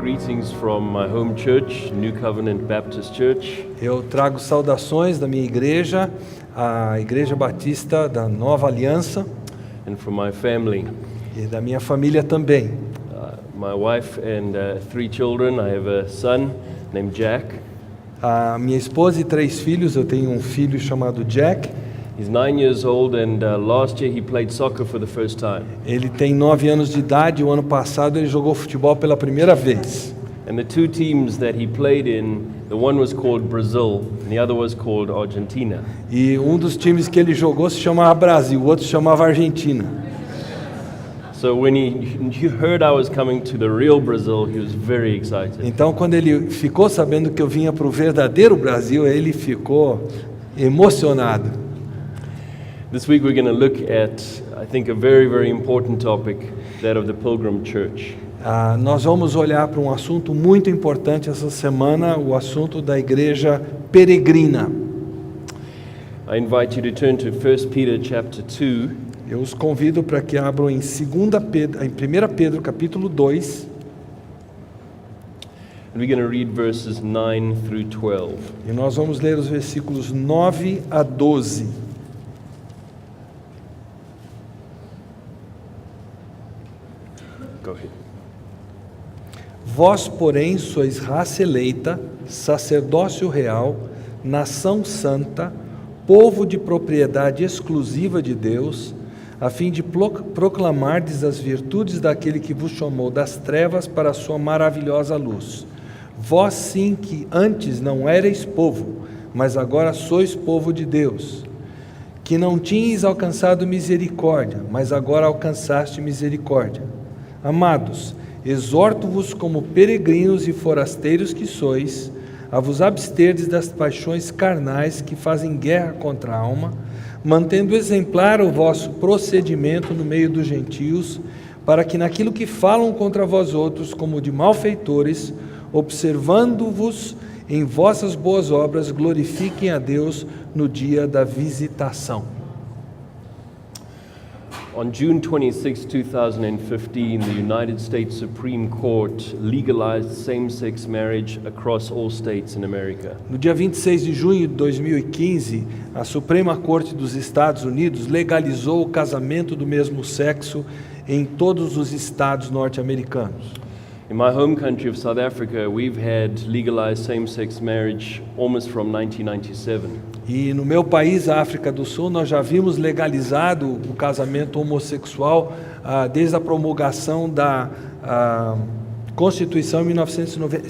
greetings from my home church, New Covenant Baptist Church. Eu trago saudações da minha igreja, a Igreja Batista da Nova Aliança, And from my family, e da minha família também. my wife and 3 children. I have a son named Jack. A minha esposa e 3 filhos, eu tenho um filho chamado Jack. He's 9 years old, and last year he played soccer for the first time. Ele tem 9 anos de idade, o ano passado ele jogou futebol pela primeira vez. And the 2 teams that he played in, the one was called Brazil, and the other was called Argentina. E um dos times que ele jogou se chamava Brasil, o outro se chamava Argentina. So when he heard I was coming to the real Brazil, he was very excited. Então, quando ele ficou sabendo que eu vinha para o verdadeiro Brasil, ele ficou emocionado. This week we're going to look at, I think, a very, very important topic, that of the Pilgrim Church. Nós vamos olhar para um assunto muito importante essa semana, o assunto da igreja peregrina. I invite you to turn to 1 Peter chapter 2. Eu os convido para que abram em 1 Pedro capítulo 2, And we're going to read verses 9 through 12. e nós vamos ler os versículos 9 a 12. Go ahead. Vós, porém, sois raça eleita, sacerdócio real, nação santa, povo de propriedade exclusiva de Deus, a fim de proclamardes as virtudes daquele que vos chamou das trevas para a sua maravilhosa luz. Vós sim que antes não erais povo, mas agora sois povo de Deus, que não tinhais alcançado misericórdia, mas agora alcançaste misericórdia. Amados, exorto-vos como peregrinos e forasteiros que sois, a vos absterdes das paixões carnais que fazem guerra contra a alma, mantendo exemplar o vosso procedimento no meio dos gentios, para que naquilo que falam contra vós outros, como de malfeitores, observando-vos em vossas boas obras, glorifiquem a Deus no dia da visitação. On June 26, 2015, the United States Supreme Court legalized same-sex marriage across all states in America. No dia 26 de junho de 2015, a Suprema Corte dos Estados Unidos legalizou o casamento do mesmo sexo em todos os estados norte-americanos. In my home country of South Africa, we've had legalized same-sex marriage almost from 1997. E no meu país, a África do Sul, nós já vimos legalizado o casamento homossexual desde a promulgação da Constituição em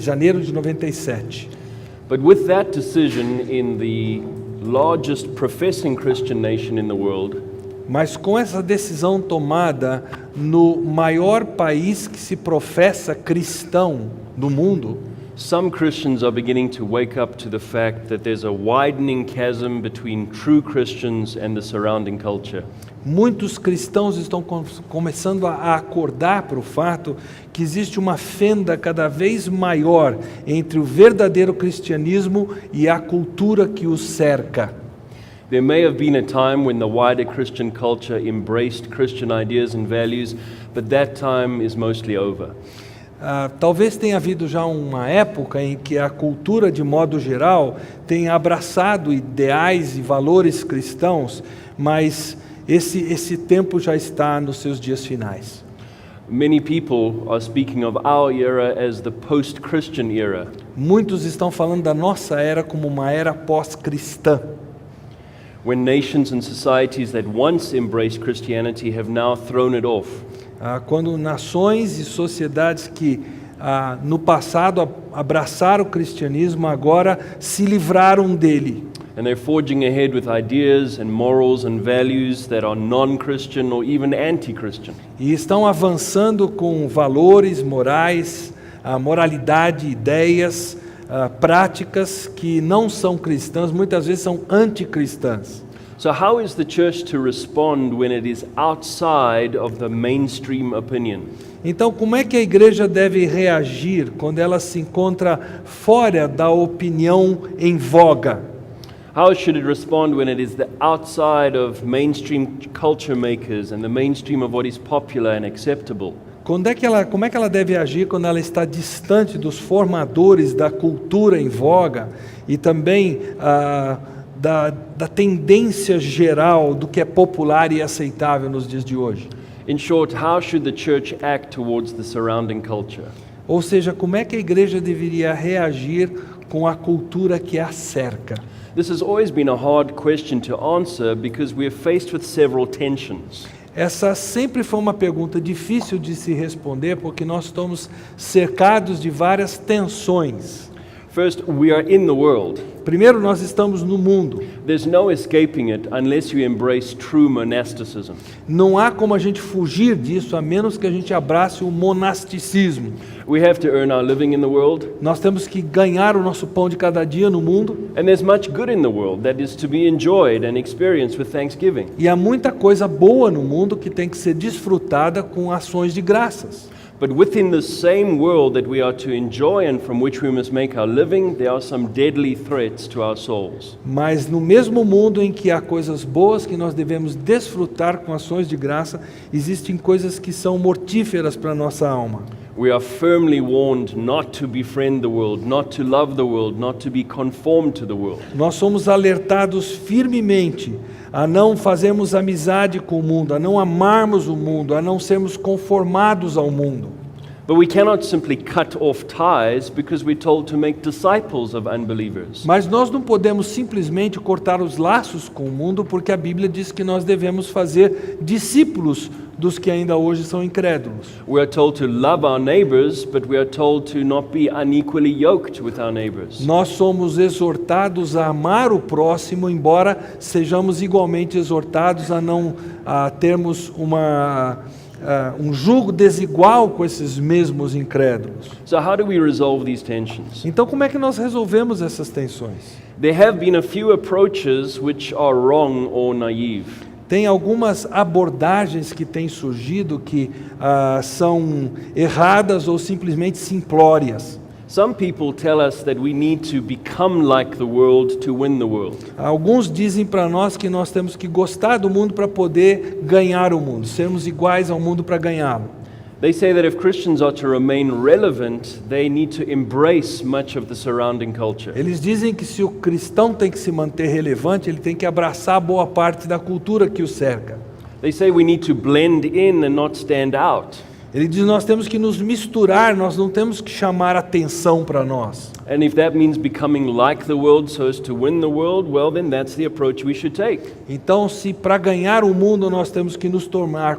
janeiro de 97. But with that decision in the largest professing Christian nation in the world, Mas com essa decisão tomada no maior país que se professa cristão do mundo, some Christians are beginning to wake up to the fact that there's a widening chasm between true Christians and the surrounding culture. muitos cristãos estão começando a acordar para o fato que existe uma fenda cada vez maior entre o verdadeiro cristianismo e a cultura que os cerca. There may have been a time when the wider Christian culture embraced Christian ideas and values, but that time is mostly over. Talvez tenha havido já uma época em que a cultura, de modo geral, tenha abraçado ideais e valores cristãos, mas esse tempo já está nos seus dias finais. Many people are speaking of our era as the post-Christian era. Muitos estão falando da nossa era como uma era pós-cristã, When nations and societies that once embraced Christianity have now thrown it off. quando nações e sociedades que no passado abraçaram o cristianismo agora se livraram dele. And they're forging ahead with ideas and morals and values that are non-Christian or even anti-Christian. E estão avançando com valores morais, moralidade, ideias, práticas que não são cristãs, muitas vezes são anticristãs. So how is the church to respond when it is outside of the mainstream opinion? Então, como é que a igreja deve reagir quando ela se encontra fora da opinião em voga? How should it respond when it is the outside of mainstream culture makers and the mainstream of what is popular and acceptable? como é que ela deve agir quando ela está distante dos formadores da cultura em voga e também da tendência geral do que é popular e aceitável nos dias de hoje? In short, how should the church act towards the surrounding culture? Ou seja, como é que a igreja deveria reagir com a cultura que a cerca? This has always been a hard question to answer because we are faced with several tensions. Essa sempre foi uma pergunta difícil de se responder porque nós estamos cercados de várias tensões. First, we are in the world. Primeiro, nós estamos no mundo. There's no escaping it unless you embrace true monasticism. Não há como a gente fugir disso a menos que a gente abrace o monasticismo. We have to earn our living in the world, Nós temos que ganhar o nosso pão de cada dia no mundo. and there's much good in the world that is to be enjoyed and experienced with thanksgiving. E há muita coisa boa no mundo que tem que ser desfrutada com ações de graças. But within the same world that we are to enjoy and from which we must make our living, there are some deadly threats to our souls. Mas no mesmo mundo em que há coisas boas que nós devemos desfrutar com ações de graça, existem coisas que são mortíferas para a nossa alma. We are firmly warned not to befriend the world, not to love the world, not to be conformed to the world. Nós somos alertados firmemente a não fazermos amizade com o mundo, a não amarmos o mundo, a não sermos conformados ao mundo. But we cannot simply cut off ties because we're told to make disciples of unbelievers. Mas nós não podemos simplesmente cortar os laços com o mundo, porque a Bíblia diz que nós devemos fazer discípulos dos que ainda hoje são incrédulos. We are told to love our neighbors, but we are told to not be unequally yoked with our neighbors. Nós somos exortados a amar o próximo, embora sejamos igualmente exortados a não termos um jugo desigual com esses mesmos incrédulos. So how do we resolve these tensions? Então, como é que nós resolvemos essas tensões? There have been a few approaches which are wrong or naive. Tem algumas abordagens que têm surgido que são erradas ou simplesmente simplórias. Some people tell us that we need to become like the world to win the world. Alguns dizem para nós que nós temos que gostar do mundo para poder ganhar o mundo, sermos iguais ao mundo para ganhá-lo. They say that if Christians are to remain relevant, they need to embrace much of the surrounding culture. Eles dizem que se o cristão tem que se manter relevante, ele tem que abraçar boa parte da cultura que o cerca. They say we need to blend in and not stand out. Ele diz: nós temos que nos misturar, nós não temos que chamar atenção para nós. And if that means becoming like the world so as to win the world, well then that's the approach we should take. Então, se para ganhar o mundo nós temos que nos tornar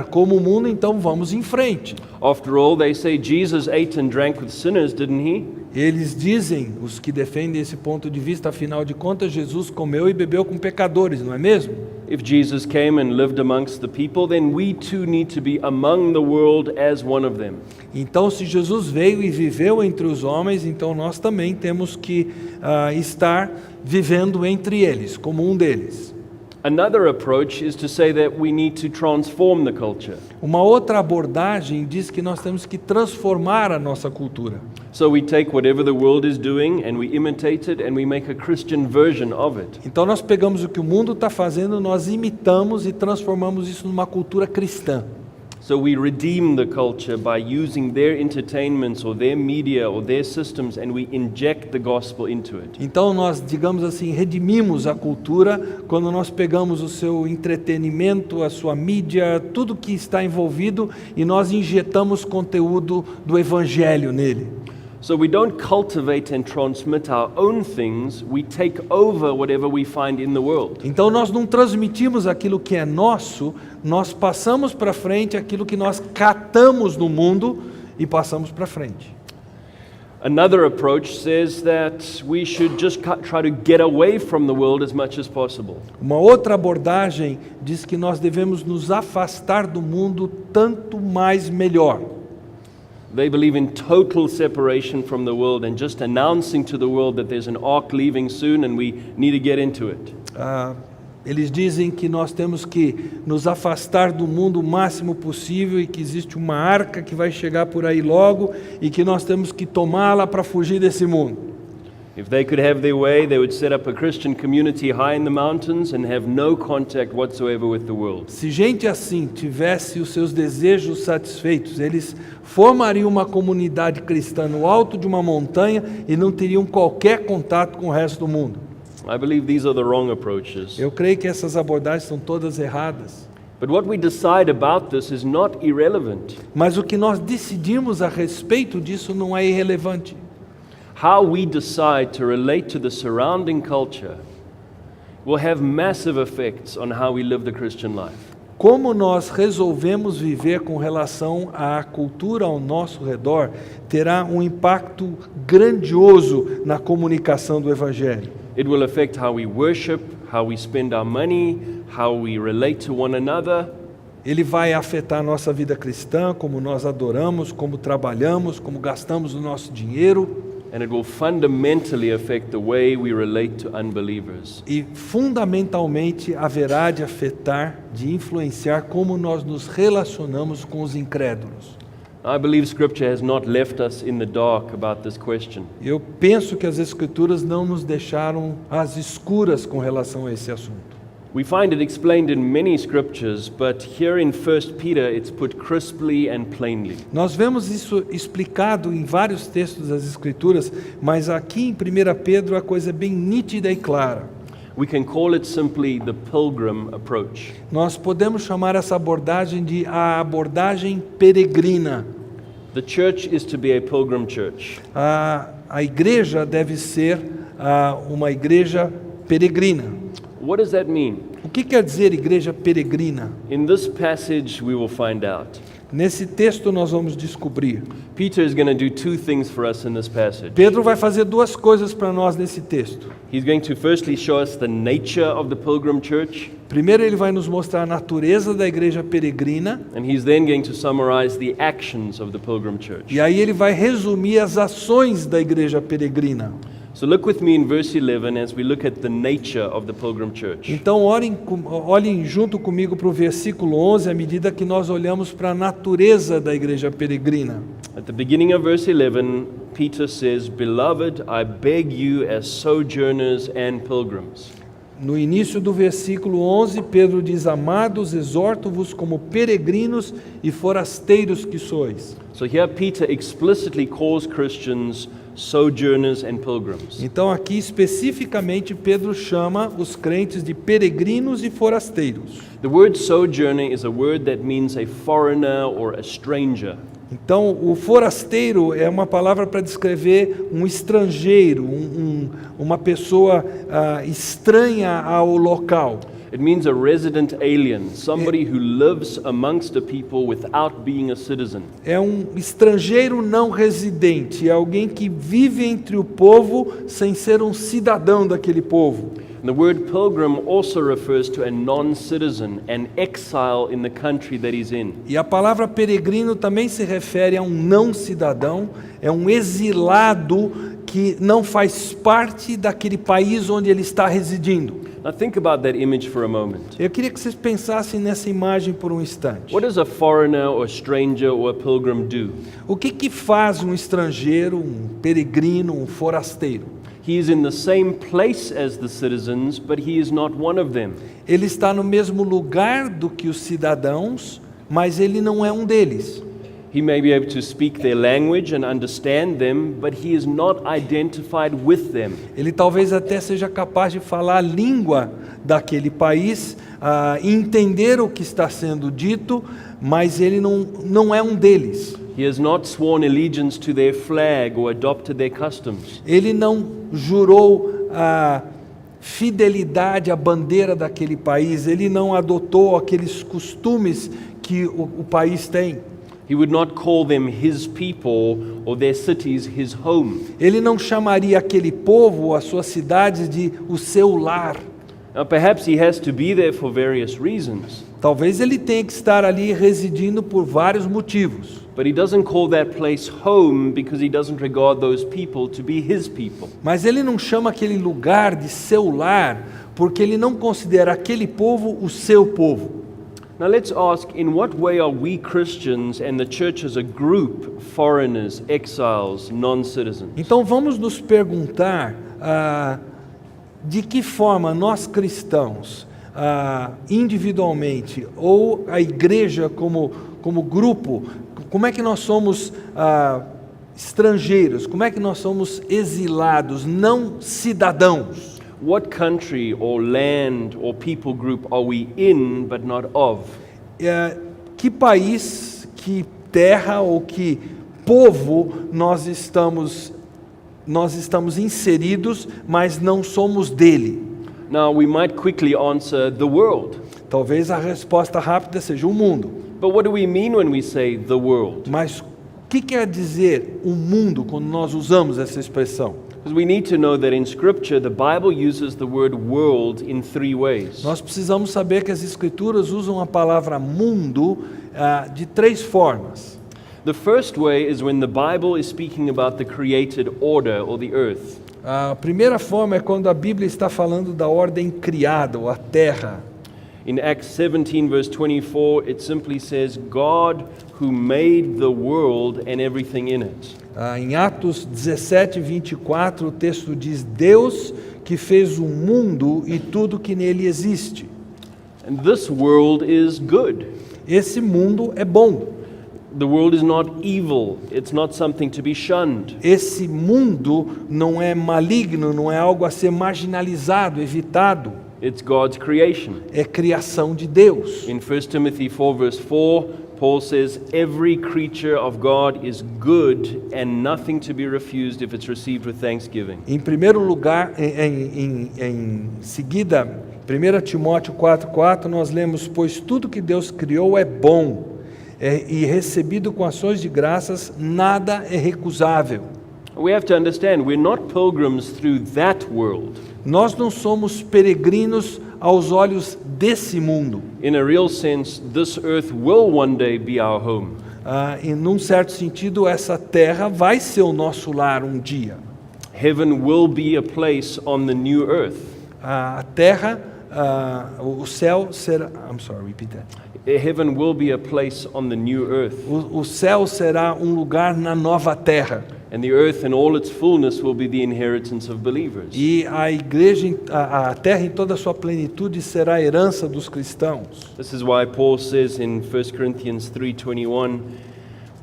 como o mundo, então vamos em frente. After all, they say Jesus ate and drank with sinners, didn't he? Eles dizem, os que defendem esse ponto de vista, afinal de contas, Jesus comeu e bebeu com pecadores, não é mesmo? If Jesus came and lived amongst the people, then we too need to be among the world as one of them. Então, se Jesus veio e viveu entre os homens, então nós também temos que estar vivendo entre eles, como um deles. Another approach is to say that we need to transform the culture. Uma outra abordagem diz que nós temos que transformar a nossa cultura. So we take whatever the world is doing and we imitate it and we make a Christian version of it. Então nós pegamos o que o mundo está fazendo, nós imitamos e transformamos isso numa cultura cristã. So we redeem the culture by using their entertainments or their media or their systems and we inject the gospel into it. Então nós, digamos assim, redimimos a cultura quando nós pegamos o seu entretenimento, a sua mídia, tudo que está envolvido e nós injetamos conteúdo do evangelho nele. So we don't cultivate and transmit our own things, we take over whatever we find in the world. Então nós não transmitimos aquilo que é nosso, nós passamos para frente aquilo que nós catamos no mundo e passamos para frente. Another approach says that we should just try to get away from the world as much as possible. Uma outra abordagem diz que nós devemos nos afastar do mundo tanto mais melhor. They believe in total separation from the world and just announcing to the world that there's an ark leaving soon and we need to get into it. Eles dizem que nós temos que nos afastar do mundo o máximo possível e que existe uma arca que vai chegar por aí logo e que nós temos que tomá-la para fugir desse mundo. If they could have their way, they would set up a Christian community high in the mountains and have no contact whatsoever with the world. Se gente assim tivesse os seus desejos satisfeitos, eles formariam uma comunidade cristã no alto de uma montanha e não teriam qualquer contato com o resto do mundo. I believe these are the wrong approaches. Eu creio que essas abordagens são todas erradas. But what we decide about this is not irrelevant. Mas o que nós decidimos a respeito disso não é irrelevante. How we decide to relate to the surrounding culture will have massive effects on how we live the Christian life. Como nós resolvemos viver com relação à cultura ao nosso redor terá um impacto grandioso na comunicação do Evangelho. It will affect how we worship, how we spend our money, how we relate to one another. Ele vai afetar a nossa vida cristã, como nós adoramos, como trabalhamos, como gastamos o nosso dinheiro. And it will fundamentally affect the way we relate to unbelievers. E fundamentalmente haverá de afetar, de influenciar como nós nos relacionamos com os incrédulos. I believe Scripture has not left us in the dark about this question. Eu penso que as Escrituras não nos deixaram às escuras com relação a esse assunto. We find it explained in many scriptures, but here in 1 Peter it's put crisply and plainly. Nós vemos isso explicado em vários textos das Escrituras, mas aqui em 1 Pedro a coisa é bem nítida e clara. We can call it simply the pilgrim approach. Nós podemos chamar essa abordagem de a abordagem peregrina. The church is to be a pilgrim church. A igreja deve ser uma igreja peregrina. What does that mean? O que quer dizer igreja peregrina? In this passage we will find out. Nesse texto nós vamos descobrir. Peter is going to do two things for us in this passage. Pedro vai fazer duas coisas para nós nesse texto. He's going to firstly show us the nature of the pilgrim church, Primeiro ele vai nos mostrar a natureza da igreja peregrina, and he's then going to summarize the actions of the pilgrim church. e aí ele vai resumir as ações da igreja peregrina. So look with me in verse 11 as we look at the nature of the pilgrim church. Então olhem junto comigo para o versículo 11, à medida que nós olhamos para a natureza da igreja peregrina. At the beginning of verse 11, Peter says, "Beloved, I beg you as sojourners and pilgrims." No início do versículo 11, Pedro diz: Amados, exorto-vos como peregrinos e forasteiros que sois. So here Peter explicitly calls Christians sojourners and pilgrims. Então aqui especificamente Pedro chama os crentes de peregrinos e forasteiros. The word sojourner is a word that means a foreigner or a stranger. Então o forasteiro é uma palavra para descrever um estrangeiro, uma pessoa estranha ao local. It means a resident alien, somebody who lives amongst the people without being a citizen. É um estrangeiro não residente, é alguém que vive entre o povo sem ser um cidadão daquele povo. And the word pilgrim also refers to a non-citizen, an exile in the country that he's in. E a palavra peregrino também se refere a um não cidadão, é um exilado que não faz parte daquele país onde ele está residindo. Now think about that image for a moment. Eu queria que vocês pensassem nessa imagem por um instante. What does a foreigner or stranger or a pilgrim do? O que faz um estrangeiro, um peregrino, um forasteiro? He is in the same place as the citizens, but he is not one of them. Ele está no mesmo lugar do que os cidadãos, mas ele não é um deles. He may be able to speak their language and understand them, but he is not identified with them. Ele talvez até seja capaz de falar a língua daquele país, entender o que está sendo dito, mas ele não é um deles. He has not sworn allegiance to their flag or adopted their customs. Ele não jurou a fidelidade à bandeira daquele país, ele não adotou aqueles costumes que o país tem. He would not call them his people or their cities his home. Ele não chamaria aquele povo, as suas cidades, de o seu lar. Now perhaps he has to be there for various reasons, Talvez ele tenha que estar ali residindo por vários motivos. but he doesn't call that place home because he doesn't regard those people to be his people. Mas ele não chama aquele lugar de seu lar, porque ele não considera aquele povo o seu povo. Now let's ask, in what way are we Christians and the church as a group foreigners, exiles, non-citizens? Então vamos nos perguntar, de que forma nós cristãos, individualmente, ou a igreja como grupo, como é que nós somos estrangeiros, como é que nós somos exilados, não cidadãos? What country or land or people group are we in but not of? Que país, que terra ou que povo nós estamos inseridos, mas não somos dele? Now we might quickly answer the world. Talvez a resposta rápida seja o mundo. But what do we mean when we say the world? Mas o que quer dizer o mundo quando nós usamos essa expressão? Because we need to know that in Scripture the Bible uses the word world in three ways. Nós precisamos saber que as Escrituras usam a palavra mundo de três formas. The first way is when the Bible is speaking about the created order or the earth. A primeira forma é quando a Bíblia está falando da ordem criada, ou a terra. In Acts 17 verse 24 it simply says God who made the world and everything in it. Em Atos 17, 24, o texto diz: Deus que fez o mundo e tudo que nele existe. And this world is good. Esse mundo é bom. The world is not evil. It's not something to be shunned. Esse mundo não é maligno, não é algo a ser marginalizado, evitado. It's God's creation. É criação de Deus. In 1 Timothy 4 verse 4, Paul says, every creature of God is good and nothing to be refused if it's received with thanksgiving. Em primeiro lugar, em seguida, 1 Timóteo 4,4, nós lemos: pois tudo que Deus criou é bom, e recebido com ações de graças, nada é recusável. We have to understand, we're not pilgrims through that world. Nós não somos peregrinos aos olhos desse mundo. In a real sense, this earth will one day be our home. Em um certo sentido, essa terra vai ser o nosso lar um dia. Heaven will be a place on the new earth. A terra, o céu será... I'm sorry, repeat that. Heaven will be a place on the new earth. O céu será um lugar na nova terra. And the earth in all its fullness will be the inheritance of believers. E a igreja, a terra em toda a sua plenitude será a herança dos cristãos. This is why Paul says in 1 Corinthians 3:21,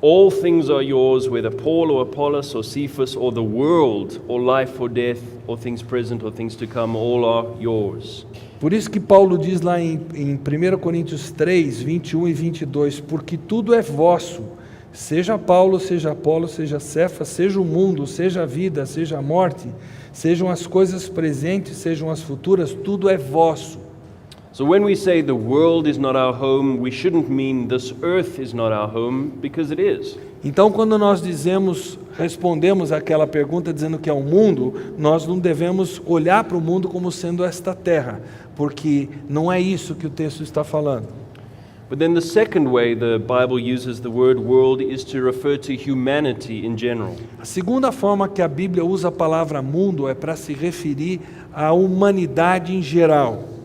all things are yours, whether Paul or Apollos or Cephas or the world or life or death or things present or things to come, all are yours. Por isso que Paulo diz lá em 1 Coríntios 3, 21 e 22, porque tudo é vosso, seja Paulo, seja Apolo, seja Cefas, seja o mundo, seja a vida, seja a morte, sejam as coisas presentes, sejam as futuras, tudo é vosso. So when we say the world is not our home, we shouldn't mean this earth is not our home, because it is. Então, quando nós respondemos àquela pergunta dizendo que é o mundo, nós não devemos olhar para o mundo como sendo esta terra, porque não é isso que o texto está falando. But then the second way the Bible uses the word world is to refer to humanity in general. A segunda forma que a Bíblia usa a palavra mundo é para se referir à humanidade em geral.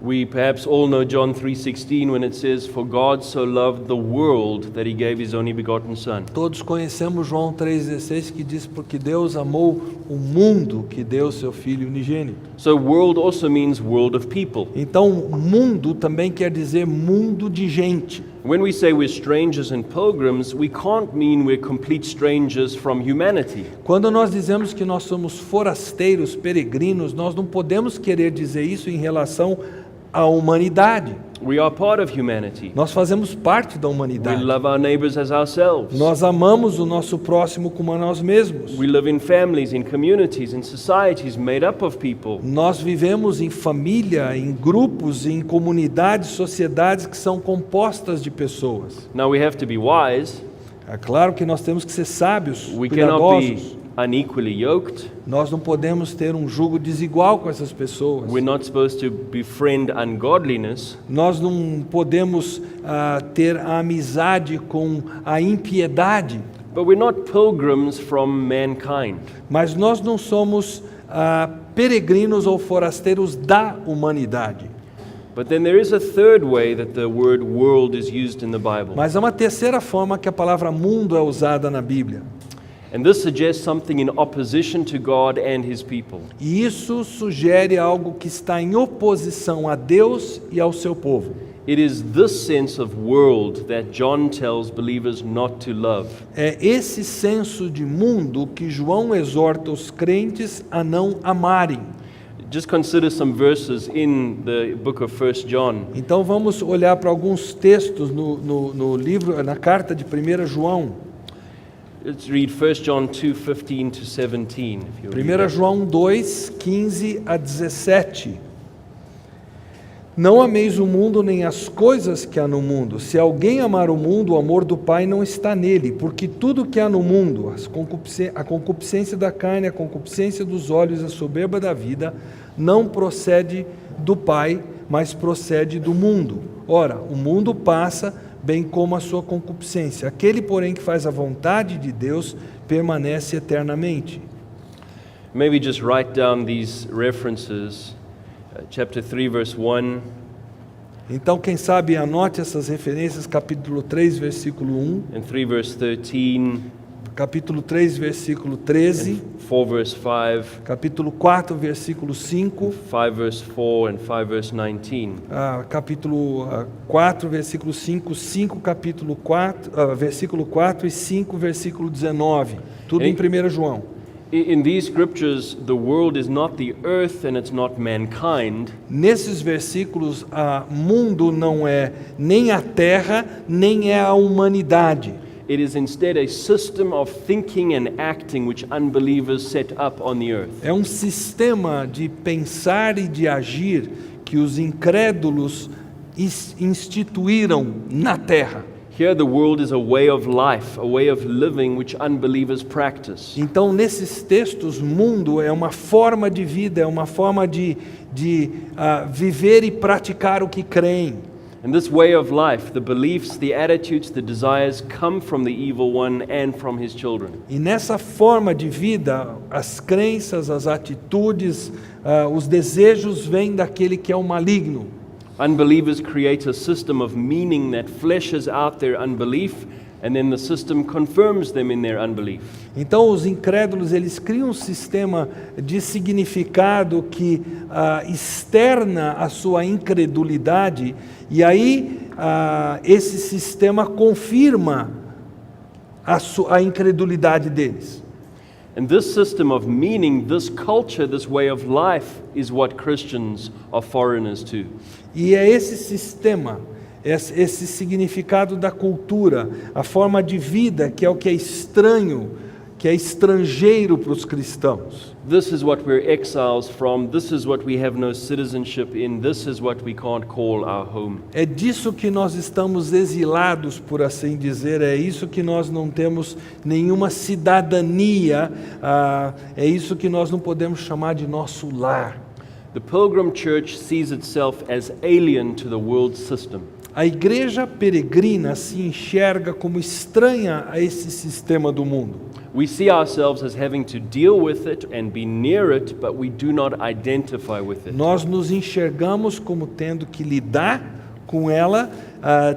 We perhaps all know John 3:16 when it says, "For God so loved the world that he gave his only begotten son." Todos conhecemos João 3,16, que diz: porque Deus amou o mundo que deu seu Filho unigênito. So world also means world of people. Então, mundo também quer dizer mundo de gente. When we say we're strangers and pilgrims, we can't mean we're complete strangers from humanity. Quando nós dizemos que nós somos forasteiros, peregrinos, nós não podemos querer dizer isso em relação à humanidade. We are part of humanity. Nós fazemos parte da We humanidade. love our neighbors as ourselves. Nós amamos o nosso próximo como a nós mesmos. We live in families, in communities, in societies made up of people. Nós vivemos em família, em grupos, em comunidades, sociedades que são compostas de pessoas. Now we have to be wise. É claro que nós temos que ser sábios, We cannot cuidadosos. be unequally yoked. Nós não podemos ter um jugo desigual com essas pessoas. We're not supposed to befriend ungodliness. Nós não podemos ter a amizade com a impiedade. But we're not pilgrims from mankind. Mas nós não somos peregrinos ou forasteiros da humanidade. But then there is a third way that the word world is used in the Bible. Mas há uma terceira forma que a palavra mundo é usada na Bíblia. And this suggests something in opposition to God and His people. E isso sugere algo que está em oposição a Deus e ao seu povo. It is this sense of world that John tells believers not to love. É esse senso de mundo que João exorta os crentes a não amarem. Just consider some verses in the book of 1 John. Então vamos olhar para alguns textos no livro, na carta de 1 João. Let's read 1 John 2:15 to 17. If you read 1 that. João 2, 15 a 17. Não ameis o mundo nem as coisas que há no mundo. Se alguém amar o mundo, o amor do Pai não está nele, porque tudo que há no mundo, a concupiscência da carne, a concupiscência dos olhos, a soberba da vida, não procede do Pai, mas procede do mundo. Ora, o mundo passa, bem como a sua concupiscência. Aquele, porém, que faz a vontade de Deus, permanece eternamente. Maybe just write down these references. Chapter 3, verse 1. Então, quem sabe, anote essas referências, capítulo 3, versículo 1, And 3 verse 13, capítulo 3, versículo 13, 4 verse 5, capítulo 4, versículo 5, 5 verse 4, and 5 verse 19. capítulo 4, versículo 5, 5, capítulo 4, versículo 4 e 5, versículo 19. Tudo em 1 João. In these scriptures, the world is not the earth and it's not mankind. Nesses versículos, mundo não é nem a terra, nem é a humanidade. It is instead a system of thinking and acting which unbelievers set up on the earth. É um sistema de pensar e de agir que os incrédulos instituíram na terra. Here the world is a way of life, a way of living which unbelievers practice. Então, nesses textos, mundo é uma forma de vida, é uma forma de viver e praticar o que creem. And this way of life, the beliefs, the attitudes, the desires come from the evil one and from his children. E nessa forma de vida, as crenças, as atitudes, os desejos vêm daquele que é o maligno. Unbelievers create a system of meaning that fleshes out their unbelief, and then the system confirms them in their unbelief. Então, os incrédulos, eles criam um sistema de significado que externa a sua incredulidade, e aí esse sistema confirma a incredulidade deles. And this system of meaning, this culture, this way of life is what Christians are foreigners to. E é esse sistema, esse significado da cultura, a forma de vida que é o que é estranho, que é estrangeiro para os cristãos. This is what we're exiles from. This is what we have no citizenship in. This is what we can't call our home. É disso que nós estamos exilados, por assim dizer, é isso que nós não temos nenhuma cidadania, é isso que nós não podemos chamar de nosso lar. The Pilgrim Church sees itself as alien to the world system. A igreja peregrina se enxerga como estranha a esse sistema do mundo. We see ourselves as having to deal with it and be near it, but we do not identify with it. Nós nos enxergamos como tendo que lidar com ela,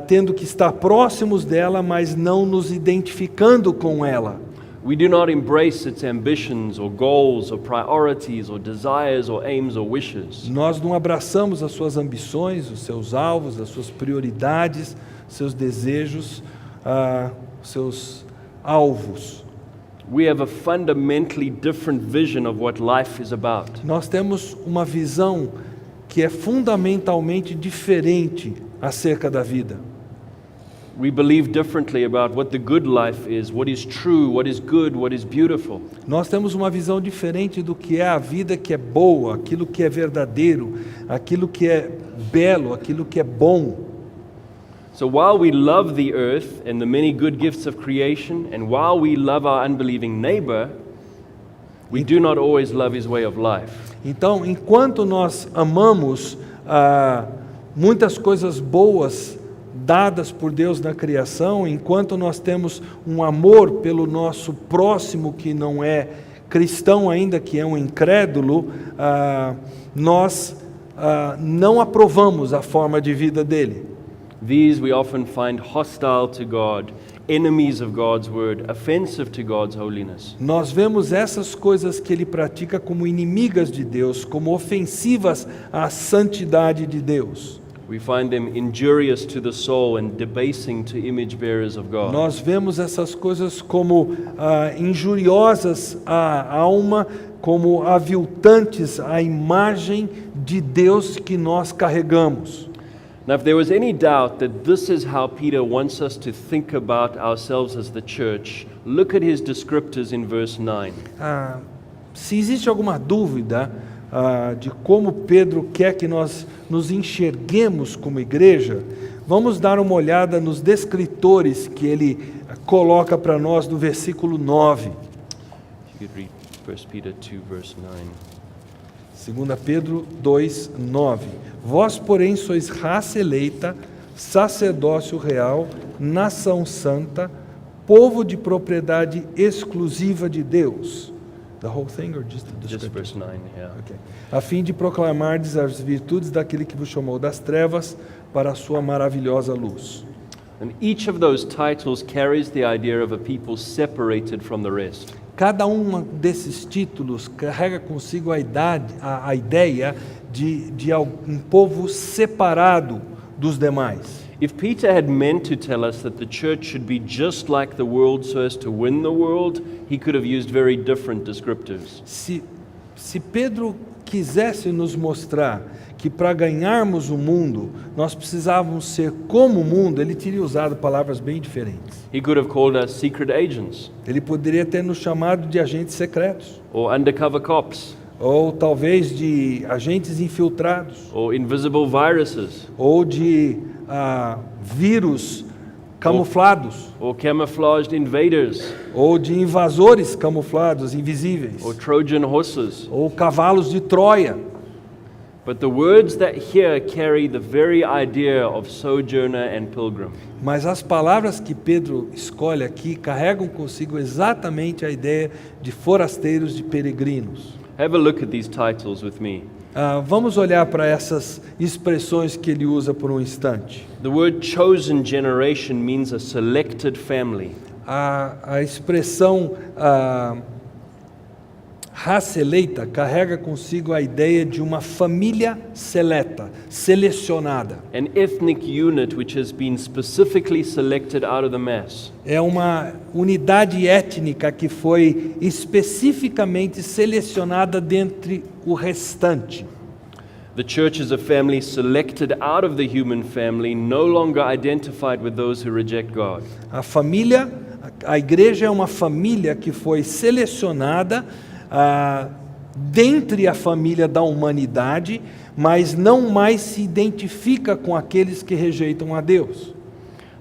tendo que estar próximos dela, mas não nos identificando com ela. We do not embrace its ambitions or goals or priorities or desires or aims or wishes. Nós não abraçamos as suas ambições, os seus alvos, as suas prioridades, seus desejos, seus alvos. We have a fundamentally different vision of what life is about. Nós temos uma visão que é fundamentalmente diferente acerca da vida. We believe differently about what the good life is, what is true, what is good, what is beautiful. Nós temos uma visão diferente do que é a vida que é boa, aquilo que é verdadeiro, aquilo que é belo, aquilo que é bom. So while we love the earth and the many good gifts of creation, and while we love our unbelieving neighbor, we do not always love his way of life. Então, enquanto nós amamos muitas coisas boas dadas por Deus na criação, enquanto nós temos um amor pelo nosso próximo que não é cristão ainda, que é um incrédulo, nós não aprovamos a forma de vida dele. These we often find hostile to God, enemies of God's word, offensive to God's holiness. Nós vemos essas coisas que ele pratica como inimigas de Deus, como ofensivas à santidade de Deus. We find them injurious to the soul and debasing to image bearers of God. Nós vemos essas coisas como injuriosas à alma, como aviltantes à imagem de Deus que nós carregamos. Now, if there was any doubt that this is how Peter wants us to think about ourselves as the church, look at his descriptors in verse 9. Se existe alguma dúvida de como Pedro quer que nós nos enxerguemos como igreja, vamos dar uma olhada nos descritores que ele coloca para nós no versículo 9. You could read 1 Peter 2, verse 9. 2 Pedro 2, 9. Vós, porém, sois raça eleita, sacerdócio real, nação santa, povo de propriedade exclusiva de Deus. The whole thing or just the Just description? verse 9, yeah. Okay. A fim de proclamardes as virtudes daquele que vos chamou das trevas para a sua maravilhosa luz. And each of those titles carries the idea of a people separated from the rest. Cada um desses títulos carrega consigo a ideia de um povo separado dos demais. If Peter had meant to tell us that the church should be just like the world so as to win the world, he could have used very different descriptors. Se Pedro quisesse nos mostrar que para ganharmos o mundo, nós precisávamos ser como o mundo, ele teria usado palavras bem diferentes. He could have called us secret agents Ele poderia ter nos chamado de agentes secretos, or undercover cops ou talvez de agentes infiltrados, or invisible viruses ou de vírus camuflados, or camouflaged invaders ou de invasores camuflados, invisíveis, or Trojan horses. ou cavalos de Troia. But the words that here carry the very idea of sojourner and pilgrim. Mas as palavras que Pedro escolhe aqui carregam consigo exatamente a ideia de forasteiros, de peregrinos. Have a look at these titles with me. Vamos olhar para essas expressões que ele usa por um instante. The word chosen generation means a selected family. A expressão raça eleita carrega consigo a ideia de uma família seleta, selecionada. An ethnic unit which has been specifically selected out of the mass. É uma unidade étnica que foi especificamente selecionada dentre o restante. The church is a family selected out of the human family, no longer identified with those who reject God. A igreja é uma família que foi selecionada dentre a família da humanidade, mas não mais se identifica com aqueles que rejeitam a Deus.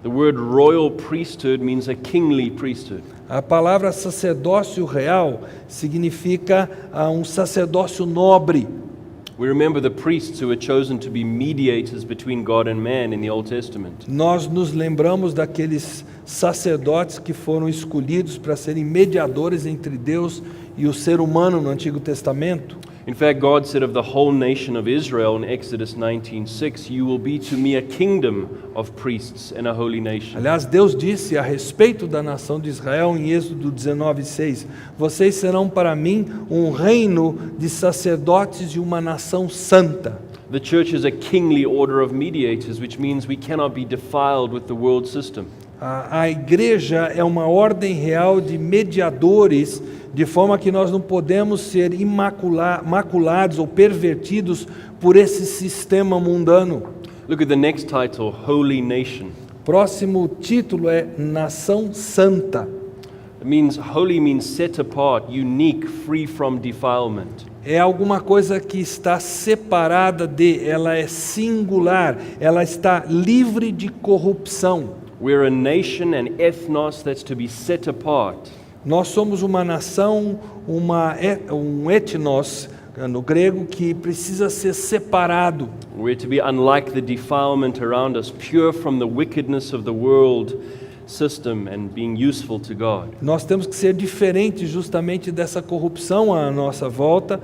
The word royal priesthood means a kingly priesthood. A palavra sacerdócio real significa um sacerdócio nobre. We remember the priests who were chosen to be mediators between God and man in the Old Testament. Nós nos lembramos daqueles sacerdotes que foram escolhidos para serem mediadores entre Deus e o ser humano no Antigo Testamento. In fact, God said of the whole nation of Israel in Exodus 19:6, "You will be to me a kingdom of priests and a holy nation." Aliás, Deus disse a respeito da nação de Israel em Êxodo 19:6: vocês serão para mim um reino de sacerdotes e uma nação santa. The church is a kingly order of mediators, which means we cannot be defiled with the world system. A igreja é uma ordem real de mediadores, de forma que nós não podemos ser maculados ou pervertidos por esse sistema mundano. Look at the next title, Holy Nation. Próximo título é Nação Santa. Holy means set apart, unique, free from defilement. É alguma coisa que está separada ela é singular, ela está livre de corrupção. We're a nation, an ethnos that's to be set apart. Nós somos uma nação, um etnos, no grego, que precisa ser separado. We're to be unlike the defilement around us, pure from the wickedness of the world system and being useful to God. Nós temos que ser diferentes justamente dessa corrupção à nossa volta,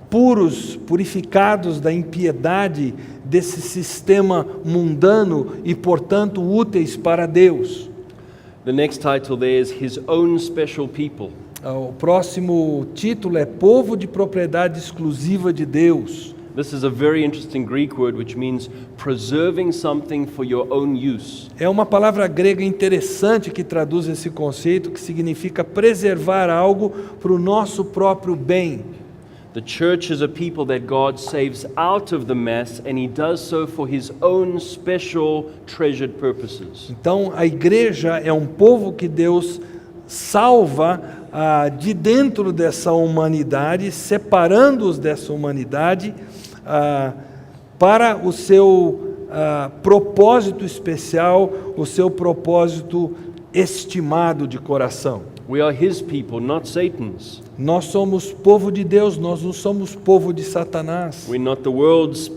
puros, purificados da impiedade desse sistema mundano e, portanto, úteis para Deus. The next title there is His Own Special People. O próximo título é Povo de Propriedade Exclusiva de Deus. This is a very interesting Greek word which means preserving something for your own use. É uma palavra grega interessante que traduz esse conceito, que significa preservar algo para o nosso próprio bem. The church is a people that God saves out of the mess, and He does so for His own special treasured purposes. Então, a igreja é um povo que Deus salva de dentro dessa humanidade, separando-os dessa humanidade para o seu propósito especial, o seu propósito estimado de coração. We are His people, not Satan's. Nós somos povo de Deus, nós não somos povo de Satanás. We're not the world's,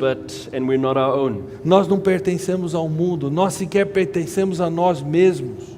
and we're not our own. Nós não pertencemos ao mundo, nós sequer pertencemos a nós mesmos.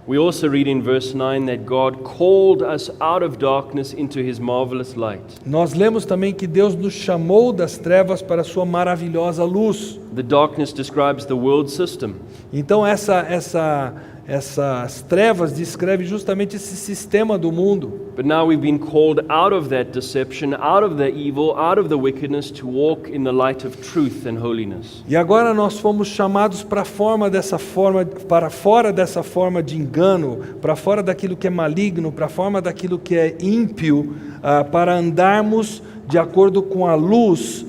We also read in verse 9 that God called us out of darkness into His marvelous light. Nós lemos também que Deus nos chamou das trevas para a sua maravilhosa luz. The darkness describes the world system. Então essas trevas descrevem justamente esse sistema do mundo. But now we've been called out of that deception, out of the evil, out of the wickedness to walk in the light of truth and holiness. E agora nós fomos chamados para fora dessa forma de engano, para fora daquilo que é maligno, para fora daquilo que é ímpio, para andarmos de acordo com a luz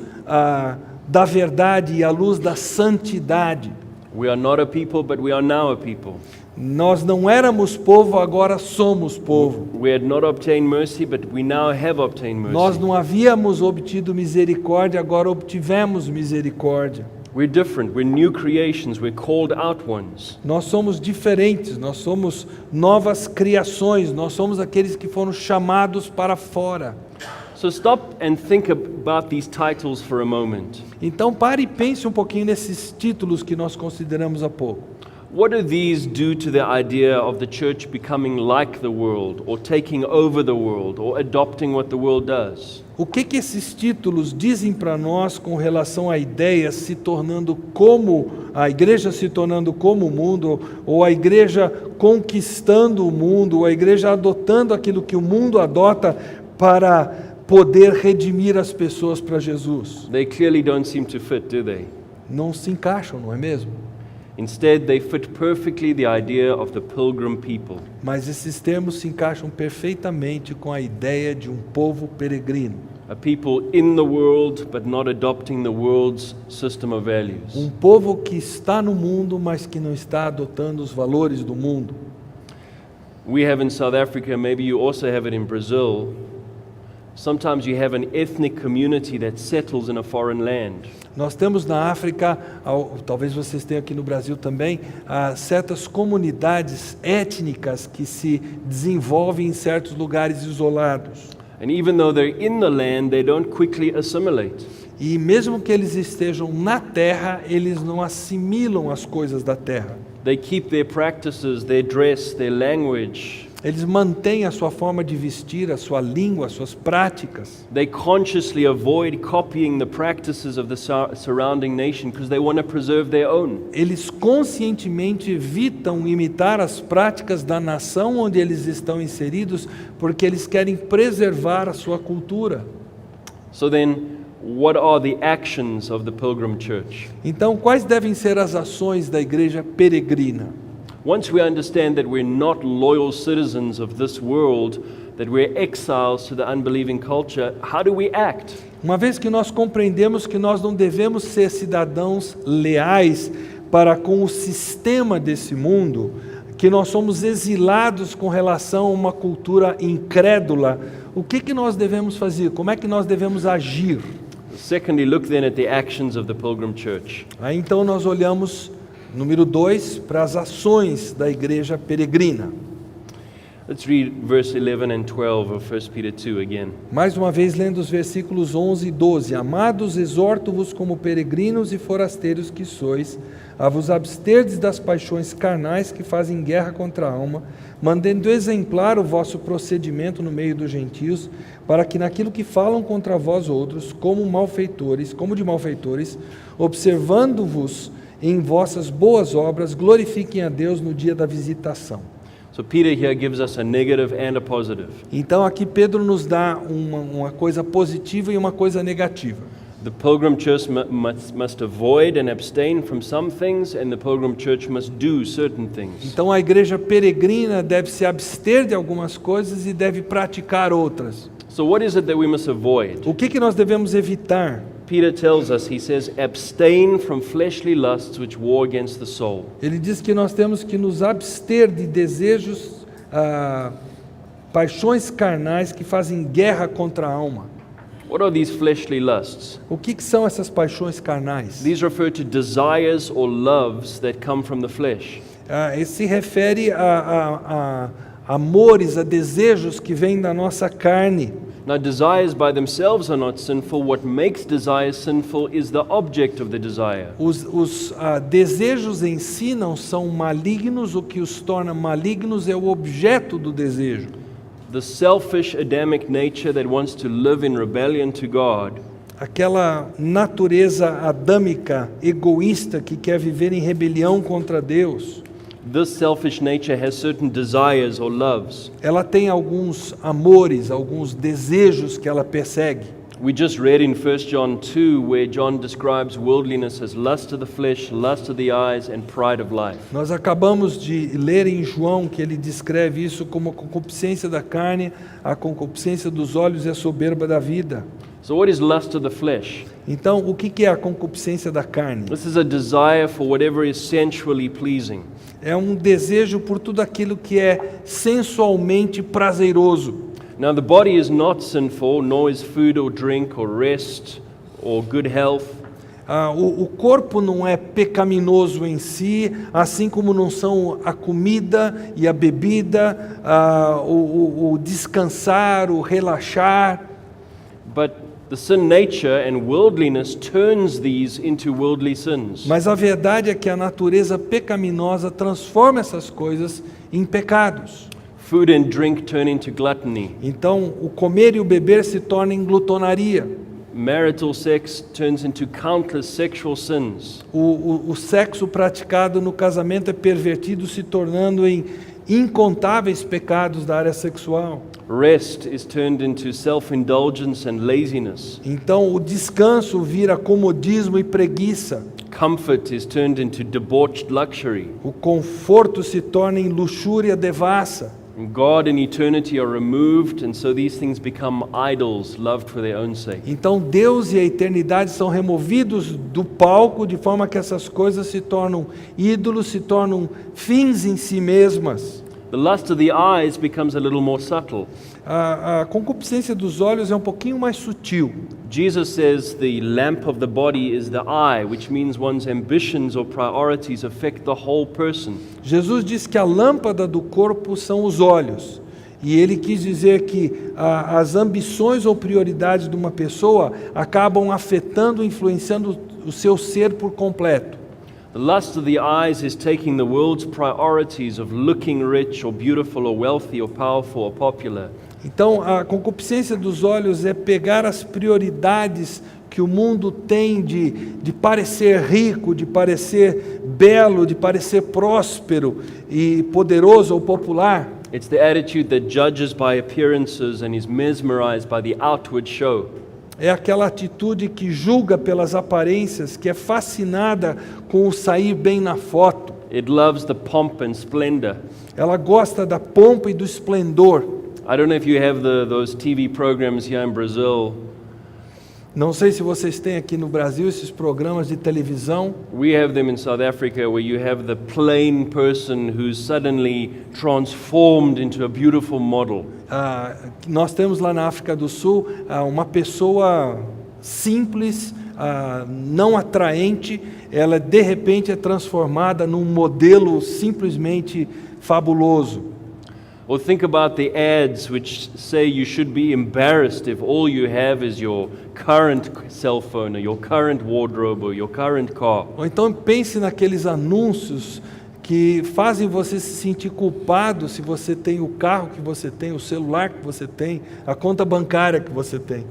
da verdade e a luz da santidade. We are not a people, but we are now a people. Nós não éramos povo, agora somos povo. We had not obtained mercy, but we now have obtained mercy. Nós não havíamos obtido misericórdia, agora obtivemos misericórdia. We're different, we're new creations, we're called out ones. Nós somos diferentes, nós somos novas criações, nós somos aqueles que foram chamados para fora. So stop and think about these titles for a moment. Então pare e pense um pouquinho nesses títulos que nós consideramos há pouco. What do these do to the idea of the church becoming like the world, or taking over the world, or adopting what the world does? O que esses títulos dizem para nós com relação à ideia se tornando como a igreja se tornando como o mundo, ou a igreja conquistando o mundo, ou a igreja adotando aquilo que o mundo adota para poder redimir as pessoas para Jesus? They clearly don't seem to fit, do they? Não se encaixam, não é mesmo? Instead, they fit perfectly the idea of the pilgrim people. Mas esses termos se encaixam perfeitamente com a ideia de um povo peregrino. A people in the world, but not adopting the world's system of values. Um povo que está no mundo, mas que não está adotando os valores do mundo. We have in South Africa, maybe you also have it in Brazil. Sometimes you have an ethnic community that settles in a foreign land. Nós temos na África, talvez vocês tenham aqui no Brasil também, certas comunidades étnicas que se desenvolvem em certos lugares isolados. And even though they're in the land, they don't quickly assimilate. E mesmo que eles estejam na terra, eles não assimilam as coisas da terra. They keep their practices, their dress, their language. Eles mantêm a sua forma de vestir, a sua língua, as suas práticas. They consciously avoid copying the practices of the surrounding nation because they want to preserve their own. Eles conscientemente evitam imitar as práticas da nação onde eles estão inseridos, porque eles querem preservar a sua cultura. So then, what are the actions of the pilgrim church? Então, quais devem ser as ações da igreja peregrina? Once we understand that we're not loyal citizens of this world, that we're exiles to the unbelieving culture, how do we act? Uma vez que nós compreendemos que nós não devemos ser cidadãos leais para com o sistema desse mundo, que nós somos exilados com relação a uma cultura incrédula, o que nós devemos fazer? Como é que nós devemos agir? Secondly, look then at the actions of the pilgrim church. Aí então nós olhamos, número 2, para as ações da igreja peregrina. Let's read verse 11 and 12 of 1 Peter 2 again. Mais uma vez lendo os versículos 11 e 12. Amados, exorto-vos como peregrinos e forasteiros que sois, a vos absterdes das paixões carnais que fazem guerra contra a alma, mantendo exemplar o vosso procedimento no meio dos gentios, para que naquilo que falam contra vós outros, como de malfeitores, observando-vos em vossas boas obras, glorifiquem a Deus no dia da visitação. So Peter here gives us a negative and a positive. Então aqui Pedro nos dá uma coisa positiva e uma coisa negativa. The Pilgrim Church must avoid and abstain from some things, and the Pilgrim Church must do certain things. Então a igreja peregrina deve se abster de algumas coisas e deve praticar outras. So what is it that we must avoid? O que nós devemos evitar? Peter tells us, he says, abstain from fleshly lusts which war against the soul. Ele diz que nós temos que nos abster de desejos, paixões carnais que fazem guerra contra a alma. What are these fleshly lusts? O que são essas paixões carnais? These refer to desires or loves that come from the flesh. Isso se refere a amores, a desejos que vêm da nossa carne. Now, desires by themselves are not sinful. What makes desires sinful is the object of the desire. Os desejos em si não são malignos, o que os torna malignos é o objeto do desejo. The selfish Adamic nature that wants to live in rebellion to God Aquela natureza adâmica, egoísta, que quer viver em rebelião contra Deus, this selfish nature has certain desires or loves. ela tem alguns amores, alguns desejos que ela persegue. We just read in 1 John 2 where John describes worldliness as lust of the flesh, lust of the eyes, and pride of life. Nós acabamos de ler em João que ele descreve isso como a concupiscência da carne, a concupiscência dos olhos e a soberba da vida. So what is lust of the flesh? Então, o que é a concupiscência da carne? This is a desire for whatever is sensually pleasing. É um desejo por tudo aquilo que é sensualmente prazeroso. Now the body is not sinful, nor is food or drink or rest or good health. O corpo não é pecaminoso em si, assim como não são a comida e a bebida, o descansar, o relaxar. But the sin nature and worldliness turns these into worldly sins. Mas a verdade é que a natureza pecaminosa transforma essas coisas em pecados. Food and drink turn into gluttony. Então, o comer e o beber se torna em glutonaria. Marital sex turns into countless sexual sins. O sexo praticado no casamento é pervertido, se tornando em incontáveis pecados da área sexual. Rest is turned into self-indulgence and laziness. Então, o descanso vira comodismo e preguiça. Comfort is turned into debauched luxury. O conforto se torna em luxúria devassa. And God and eternity are removed, and so these things become idols loved for their own sake. Então Deus e a eternidade são removidos do palco, de forma que essas coisas se tornam ídolos, se tornam fins em si mesmas. The lust of the eyes becomes a little more subtle. A concupiscência dos olhos é um pouquinho mais sutil. Jesus says the lamp of the body is the eye, which means one's ambitions or priorities affect the whole person. Jesus diz que a lâmpada do corpo são os olhos. E ele quis dizer que as ambições ou prioridades de uma pessoa acabam afetando, influenciando o seu ser por completo. The lust of the eyes is taking the world's priorities of looking rich or beautiful or wealthy or powerful or popular. Então, a concupiscência dos olhos é pegar as prioridades que o mundo tem de parecer rico, de parecer belo, de parecer próspero e poderoso ou popular. It's the attitude that judges by appearances and is mesmerized by the outward show. É aquela atitude que julga pelas aparências, que é fascinada com o sair bem na foto. It loves the pomp and splendor. Ela gosta da pompa e do esplendor. I don't know if you have those TV programs here in Brazil. Não sei se vocês têm aqui no Brasil esses programas de televisão. We have them in South Africa where you have the plain person who's suddenly transformed into a beautiful model. Nós temos lá na África do Sul uma pessoa simples, não atraente, ela de repente é transformada num modelo simplesmente fabuloso. Or think about the ads which say you should be embarrassed if all you have is your current cell phone or your current wardrobe or your current car. Ou então pense naqueles anúncios que fazem você se sentir culpado se você tem o carro que você tem, o celular que você tem, a conta bancária que você tem.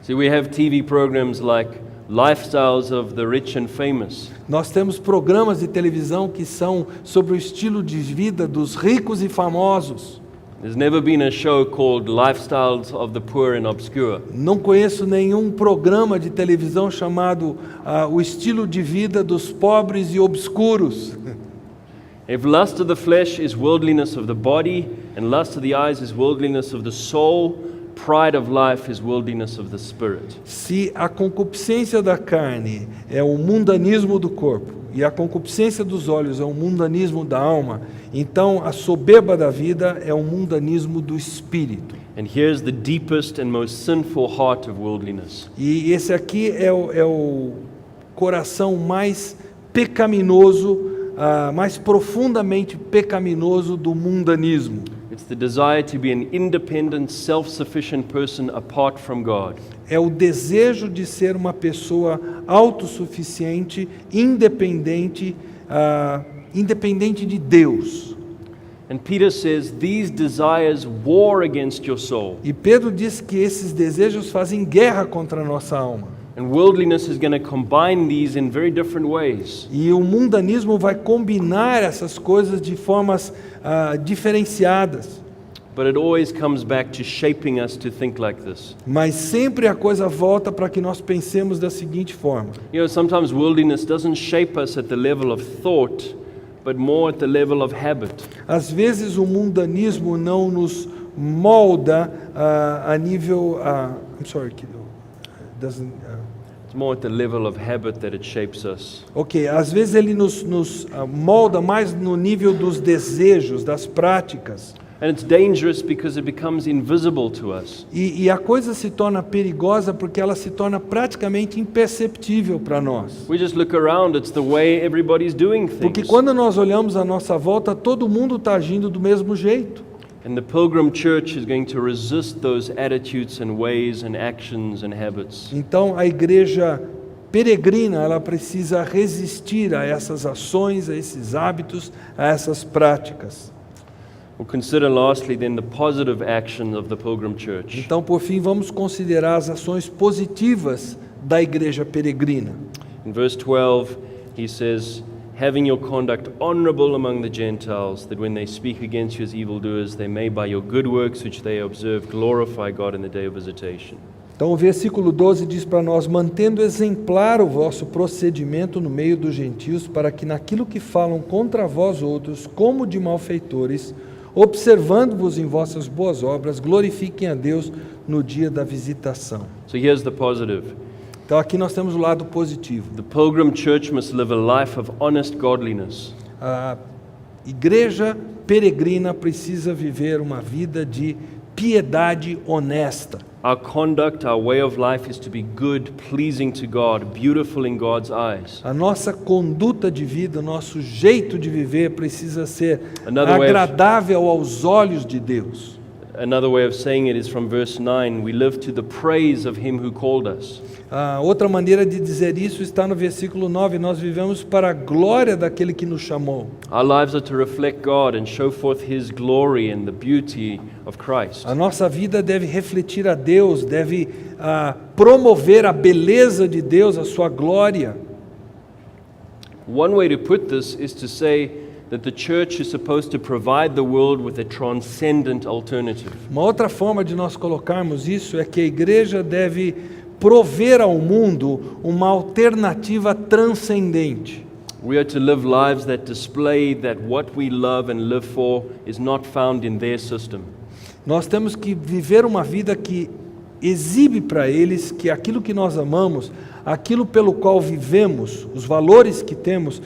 See, we have TV programs like lifestyles of the rich and famous. Nós temos programas de televisão que são sobre o estilo de vida dos ricos e famosos. There's never been a show called Lifestyles of the Poor and Obscure. Não conheço nenhum programa de televisão chamado o estilo de vida dos pobres e obscuros. If lust of the flesh is worldliness of the body, and lust of the eyes is worldliness of the soul, pride of life is worldliness of the spirit. Se a concupiscência da carne é o mundanismo do corpo e a concupiscência dos olhos é o mundanismo da alma, então a soberba da vida é o mundanismo do espírito. And here's the deepest and most sinful heart of worldliness. E esse aqui é o coração mais pecaminoso, mais profundamente pecaminoso do mundanismo. It's the desire to be an independent, self-sufficient person apart from God. É o desejo de ser uma pessoa autossuficiente, independente, independente de Deus. And Peter says these desires war against your soul. E Pedro diz que esses desejos fazem guerra contra a nossa alma. And worldliness is going to combine these in very different ways. E o mundanismo vai combinar essas coisas de formas diferenciadas. But it always comes back to shaping us to think like this. Mas sempre a coisa volta para que nós pensemos da seguinte forma. You know, sometimes worldliness doesn't shape us at the level of thought, but more at the level of habit. Às vezes o mundanismo não nos molda a nível It's more at the level of habit that it shapes us. Ok, às vezes ele nos molda mais no nível dos desejos, das práticas. And it's dangerous because it becomes invisible to us. E a coisa se torna perigosa porque ela se torna praticamente imperceptível para nós. We just look around, it's the way everybody's doing Porque things. quando nós olhamos à nossa volta, todo mundo está agindo do mesmo jeito. And the Pilgrim Church is going to resist those attitudes and ways and actions and habits. Então a igreja peregrina, ela precisa resistir a essas ações, a esses hábitos, a essas práticas. We'll consider lastly then the positive action of the Pilgrim Church. Então, por fim, vamos considerar as ações positivas da igreja peregrina. In verse 12, he says, having your conduct honorable among the Gentiles, that when they speak against you as evildoers, they may by your good works which they observe glorify God in the day of visitation. Então o versículo 12 diz para nós: mantendo exemplar o vosso procedimento no meio dos gentios, para que naquilo que falam contra vós outros, como de malfeitores, observando-vos em vossas boas obras, glorifiquem a Deus no dia da visitação. So here's the positive. Então aqui nós temos o lado positivo. The Pilgrim Church must live a life of honest godliness. A igreja peregrina precisa viver uma vida de piedade honesta. Our conduct, our way of life is to be good, pleasing to God, beautiful in God's eyes. A nossa conduta de vida, o nosso jeito de viver precisa ser Another way of- agradável aos olhos de Deus. Another way of saying it is from verse 9, we live to the praise of Him who called us. Outra maneira de dizer isso está no versículo 9, nós vivemos para a glória daquele que nos chamou. Our lives are to reflect God and show forth His glory and the beauty of Christ. A nossa vida deve refletir a Deus, deve promover a beleza de Deus, a sua glória. One way to put this is to say that the church is supposed to provide the world with a transcendent alternative. Uma outra forma de nós colocarmos isso é que a igreja deve prover ao mundo uma alternativa transcendente. We are to live lives that display that what we love and live for is not found in their system. Nós temos que viver uma vida que exibe para eles que aquilo que nós amamos, aquilo pelo qual vivemos, os valores que temos,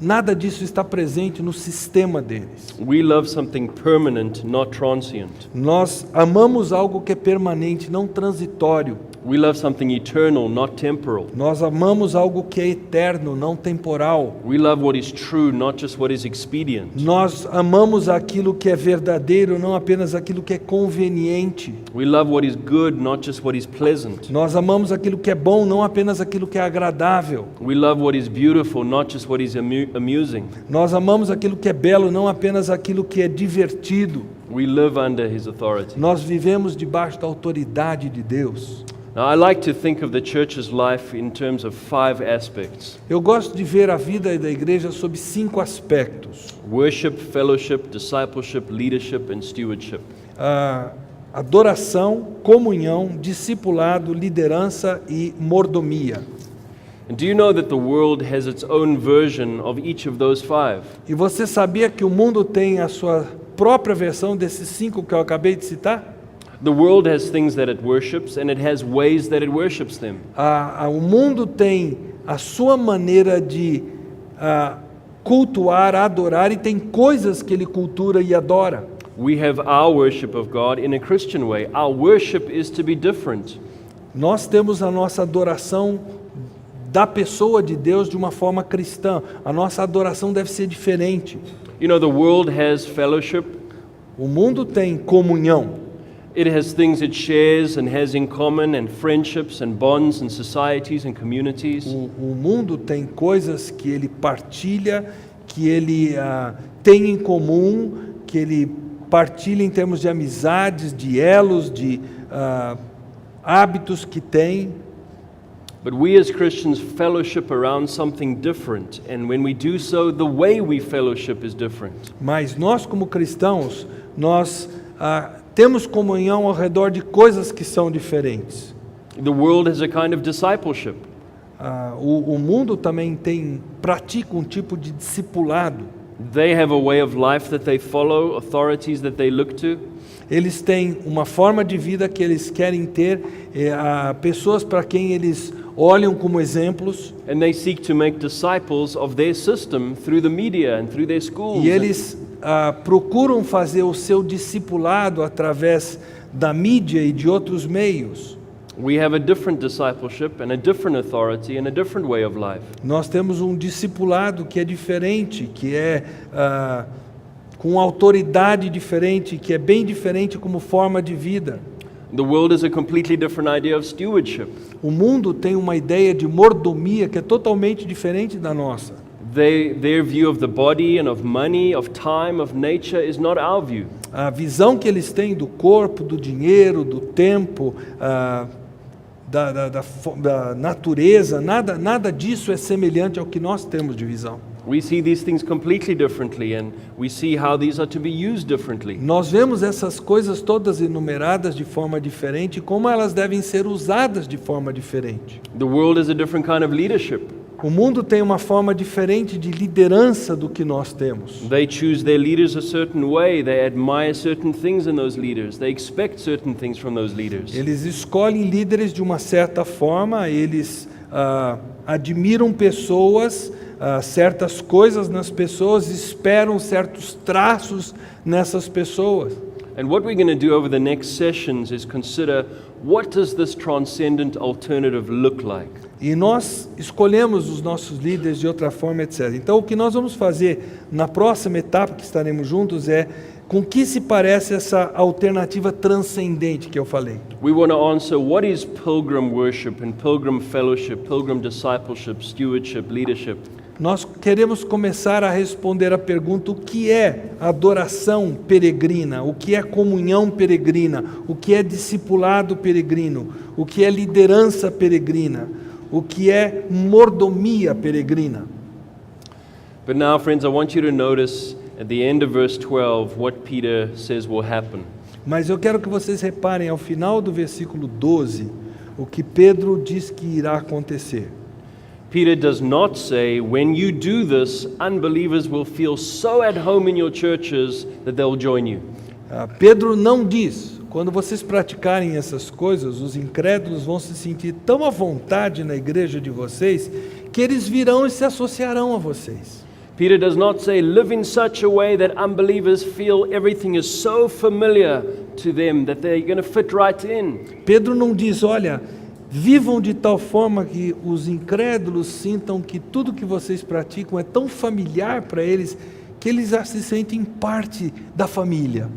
nada disso está presente no sistema deles. We love something permanent, not transient. Nós amamos algo que é permanente, não transitório. We love something eternal, not temporal. Nós amamos algo que é eterno, não temporal. We love what is true, not just what is expedient. Nós amamos aquilo que é verdadeiro, não apenas aquilo que é conveniente. We love what is good, not just what is pleasant. Nós amamos aquilo que é bom, não apenas aquilo que é agradável. We love what is beautiful, not just what is amusing. Nós amamos aquilo que é belo, não apenas aquilo que é divertido. We live under His authority. Nós vivemos debaixo da autoridade de Deus. Now, I like to think of the church's life in terms of 5 aspects: Eu gosto de ver a vida da igreja sob 5 aspectos: worship, fellowship, discipleship, leadership, and stewardship. Adoração, comunhão, discipulado, liderança e mordomia. And do you know that the world has its own version of each of those 5? E você sabia que o mundo tem a sua própria versão desses 5 que eu acabei de citar? The world has things that it worships, and it has ways that it worships them. O mundo tem a sua maneira de cultuar, adorar, e tem coisas que ele cultura e adora. We have our worship of God in a Christian way. Our worship is to be different. Nós temos a nossa adoração da pessoa de Deus de uma forma cristã. A nossa adoração deve ser diferente. You know, the world has fellowship. O mundo tem comunhão. It has things it shares and has in common, and friendships and bonds and societies and communities. O mundo tem coisas que ele partilha, que ele tem em comum, que ele partilha em termos de amizades, de elos, de hábitos que tem. But we as Christians fellowship around something different, and when we do so, the way we fellowship is different. Mas nós, como cristãos, nós temos comunhão ao redor de coisas que são diferentes. The world has a kind of discipleship. O mundo também pratica um tipo de discipulado. They have a way of life that they follow, authorities that they look to. Eles têm uma forma de vida que eles querem ter, pessoas para quem eles olham como exemplos. And they seek to make disciples of their system through the media and through their schools. E eles procuram fazer o seu discipulado através da mídia e de outros meios. We have a different discipleship and a different authority and a different way of life. Nós temos um discipulado que é diferente, que é com autoridade diferente, que é bem diferente como forma de vida. The world has a completely different idea of stewardship. O mundo tem uma ideia de mordomia que é totalmente diferente da nossa. Their view of the body and of money, of time, of nature is not our view. A visão que eles têm do corpo, do dinheiro, do tempo, da natureza, nada disso é semelhante ao que nós temos de visão. We see these things completely differently, and we see how these are to be used differently. Nós vemos essas coisas todas enumeradas de forma diferente e como elas devem ser usadas de forma diferente. The world has a different kind of leadership. O mundo tem uma forma diferente de liderança do que nós temos. They choose their leaders a certain way. They admire certain things in those leaders. They expect certain things from those leaders. Eles escolhem líderes de uma certa forma, eles admiram pessoas, certas coisas nas pessoas, esperam certos traços nessas pessoas. And what we're going to do over the next sessions is consider, what does this transcendent alternative look like? E nós escolhemos os nossos líderes de outra forma, etc. Então, o que nós vamos fazer na próxima etapa que estaremos juntos é com que se parece essa alternativa transcendente que eu falei. We want to answer, what is pilgrim worship and pilgrim fellowship, pilgrim discipleship, stewardship, leadership? Nós queremos começar a responder a pergunta: o que é adoração peregrina? O que é comunhão peregrina? O que é discipulado peregrino? O que é liderança peregrina? O que é mordomia peregrina? But now, friends, I want you to notice at the end of verse 12 what Peter says will happen. Mas eu quero que vocês reparem ao final do versículo 12 o que Pedro diz que irá acontecer. Peter does not say, when you do this, unbelievers will feel so at home in your churches that they'll join you. Pedro não diz, quando vocês praticarem essas coisas, os incrédulos vão se sentir tão à vontade na igreja de vocês, que eles virão e se associarão a vocês. Peter does not say, live in such a way that unbelievers feel everything is so familiar to them that they're going to fit right in. Pedro não diz, olha, vivam de tal forma que os incrédulos sintam que tudo que vocês praticam é tão familiar para eles, que eles já se sentem parte da família.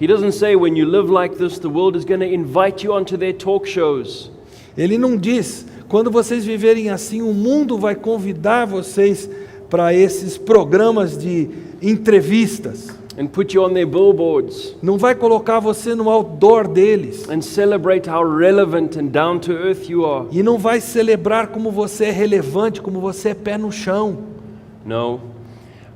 He doesn't say, when you live like this, the world is going to invite you onto their talk shows. Ele não diz, quando vocês viverem assim, o mundo vai convidar vocês para esses programas de entrevistas. and put you on their billboards não vai colocar você no outdoor deles, and celebrate how relevant and down to earth you are. e não vai celebrar como você é relevante, como você é pé no chão. No.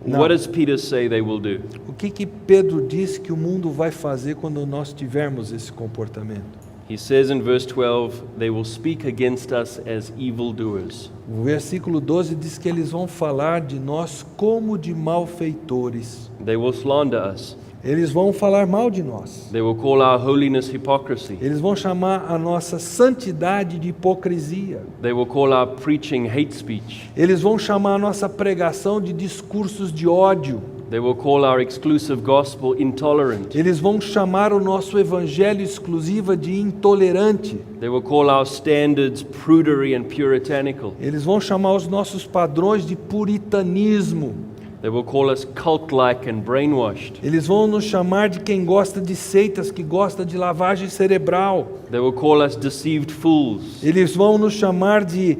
No. What does Peter say they will do? O que Pedro diz que o mundo vai fazer quando nós tivermos esse comportamento? He says in verse 12, they will speak against us as evildoers. O versículo 12 diz que eles vão falar de nós como de malfeitores. They will slander us. Eles vão falar mal de nós. They will call our holiness hypocrisy. Eles vão chamar a nossa santidade de hipocrisia. They will call our preaching hate speech. Eles vão chamar a nossa pregação de discursos de ódio. They will call our exclusive gospel intolerant. Eles vão chamar o nosso evangelho exclusivo de intolerante. They will call our standards prudery and puritanical. Eles vão chamar os nossos padrões de puritanismo. They will call us cult-like and brainwashed. Eles vão nos chamar de quem gosta de seitas, que gosta de lavagem cerebral. They will call us deceived fools. Eles vão nos chamar de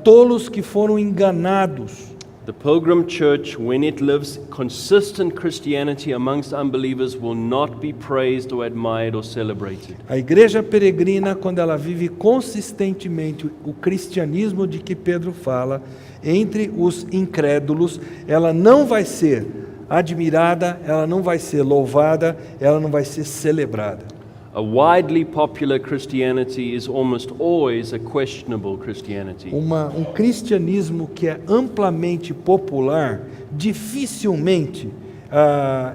tolos que foram enganados. The Pilgrim Church, when it lives consistent Christianity amongst unbelievers, will not be praised or admired or celebrated. A igreja peregrina, quando ela vive consistentemente o cristianismo de que Pedro fala, entre os incrédulos, ela não vai ser admirada, ela não vai ser louvada, ela não vai ser celebrada. A widely popular Christianity is almost always a questionable Christianity. Um cristianismo que é amplamente popular, dificilmente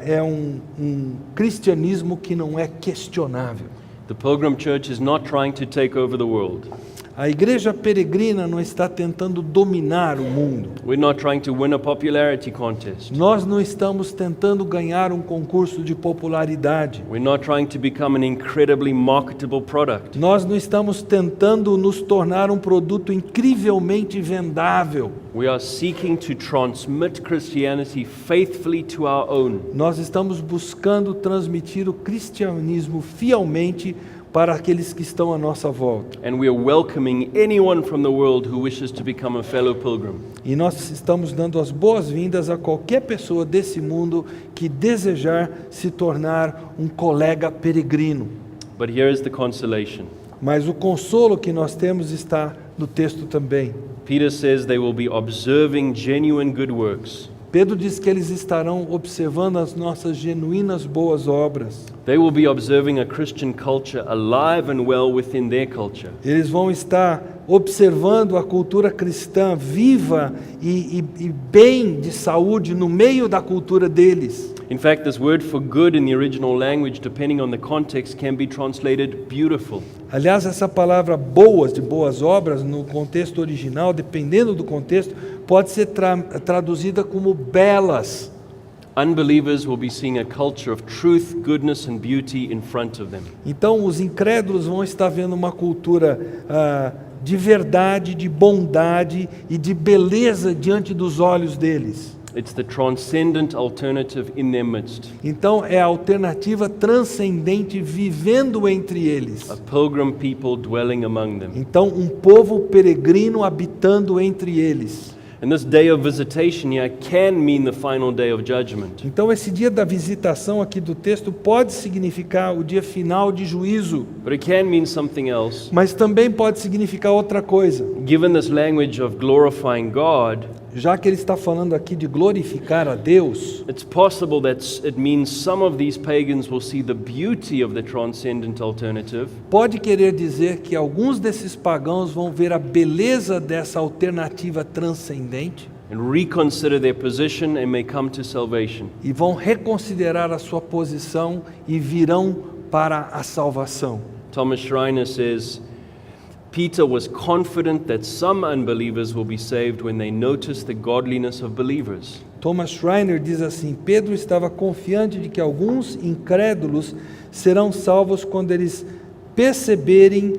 é um cristianismo que não é questionável. The Pilgrim Church is not trying to take over the world. A igreja peregrina não está tentando dominar o mundo. We're not trying to win a popularity contest. Nós não estamos tentando ganhar um concurso de popularidade. We're not trying to become an incredibly marketable product. Nós não estamos tentando nos tornar um produto incrivelmente vendável. We are seeking to transmit Christianity faithfully to our own. Nós estamos buscando transmitir o cristianismo fielmente para aqueles que estão à nossa volta. And we are welcoming anyone from the world who wishes to become a fellow pilgrim. E nós estamos dando as boas-vindas a qualquer pessoa desse mundo que desejar se tornar um colega peregrino. But here is the consolation. Mas o consolo que nós temos está no texto também. Peter says they will be observing genuine good works. Pedro diz que eles estarão observando as nossas genuínas boas obras. They will be observing a Christian culture alive and well within their culture. Eles vão estar observando a cultura cristã viva e bem de saúde no meio da cultura deles. In fact, this word for good in the original language, depending on the context, can be translated beautiful. Aliás, essa palavra boas, de boas obras, no contexto original, dependendo do contexto, pode ser traduzida como belas. Unbelievers will be seeing a culture of truth, goodness and beauty in front of them. Então, os incrédulos vão estar vendo uma cultura de verdade, de bondade e de beleza diante dos olhos deles. It's the transcendent alternative in their midst. Então, é a alternativa transcendente vivendo entre eles. A pilgrim people dwelling among them. Então, um povo peregrino habitando entre eles. And this day of visitation here can mean the final day of judgment. Então, esse dia da visitação aqui do texto pode significar o dia final de juízo, But it can mean something else. mas também pode significar outra coisa. Given this language of glorifying God, Já que ele está falando aqui de glorificar a Deus, it's possible that it means some of these pagans will see the beauty of the transcendent alternative, pode querer dizer que alguns desses pagãos vão ver a beleza dessa alternativa transcendente and reconsider their position and may come to salvation. e vão reconsiderar a sua posição e virão para a salvação. Thomas Schreiner says, Peter was confident that some unbelievers will be saved when they notice the godliness of believers. Thomas Schreiner diz assim: Pedro estava confiante de que alguns incrédulos serão salvos quando eles perceberem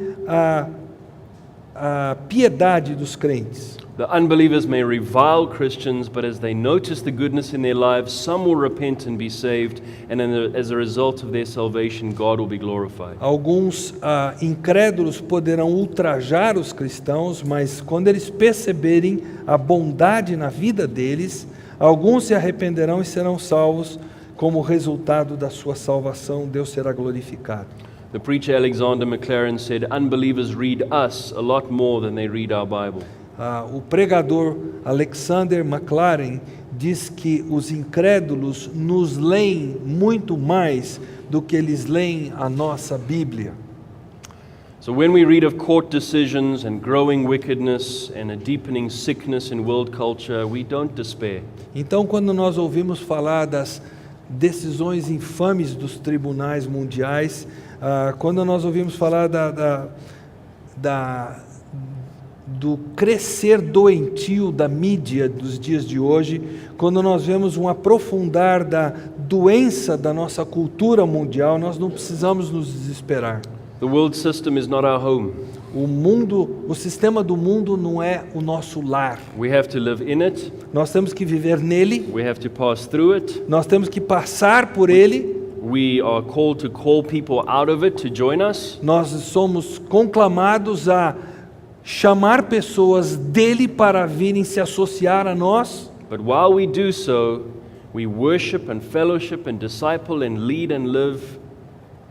a piedade dos crentes. The unbelievers may revile Christians, but as they notice the goodness in their lives, some will repent and be saved, and as a result of their salvation, God will be glorified. Alguns incrédulos poderão ultrajar os cristãos, mas quando eles perceberem a bondade na vida deles, alguns se arrependerão e serão salvos. como resultado da sua salvação, Deus será glorificado. The preacher Alexander McLaren said, unbelievers read us a lot more than they read our Bible. O pregador Alexander McLaren diz que os incrédulos nos leem muito mais do que eles leem a nossa Bíblia. So when we read of court decisions and growing wickedness and a deepening sickness in world culture, we don't despair. Então, quando nós ouvimos falar das decisões infames dos tribunais mundiais, quando nós ouvimos falar do crescer doentio da mídia dos dias de hoje, quando nós vemos um aprofundar da doença da nossa cultura mundial, nós não precisamos nos desesperar. The world system is not our home. O sistema do mundo não é o nosso lar. We have to live in it. Nós temos que viver nele, We have to pass through it. nós temos que passar por ele, We are called to call people out of it to join us. nós somos conclamados a chamar pessoas dele para virem se associar a nós. But while we do so, we worship and fellowship and disciple and lead and live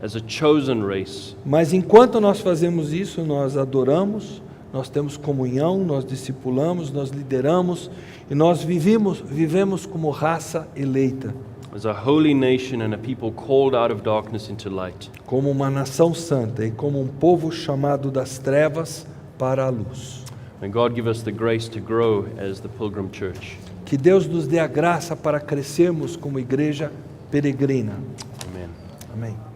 as a chosen race. Mas enquanto nós fazemos isso, nós adoramos, nós temos comunhão, nós discipulamos, nós lideramos e nós vivemos como raça eleita, As a holy nation and a people called out of darkness into light. como uma nação santa e como um povo chamado das trevas para a luz. May God give us the grace to grow as the Pilgrim Church. Que Deus nos dê a graça para crescermos como igreja peregrina. Amen. Amém.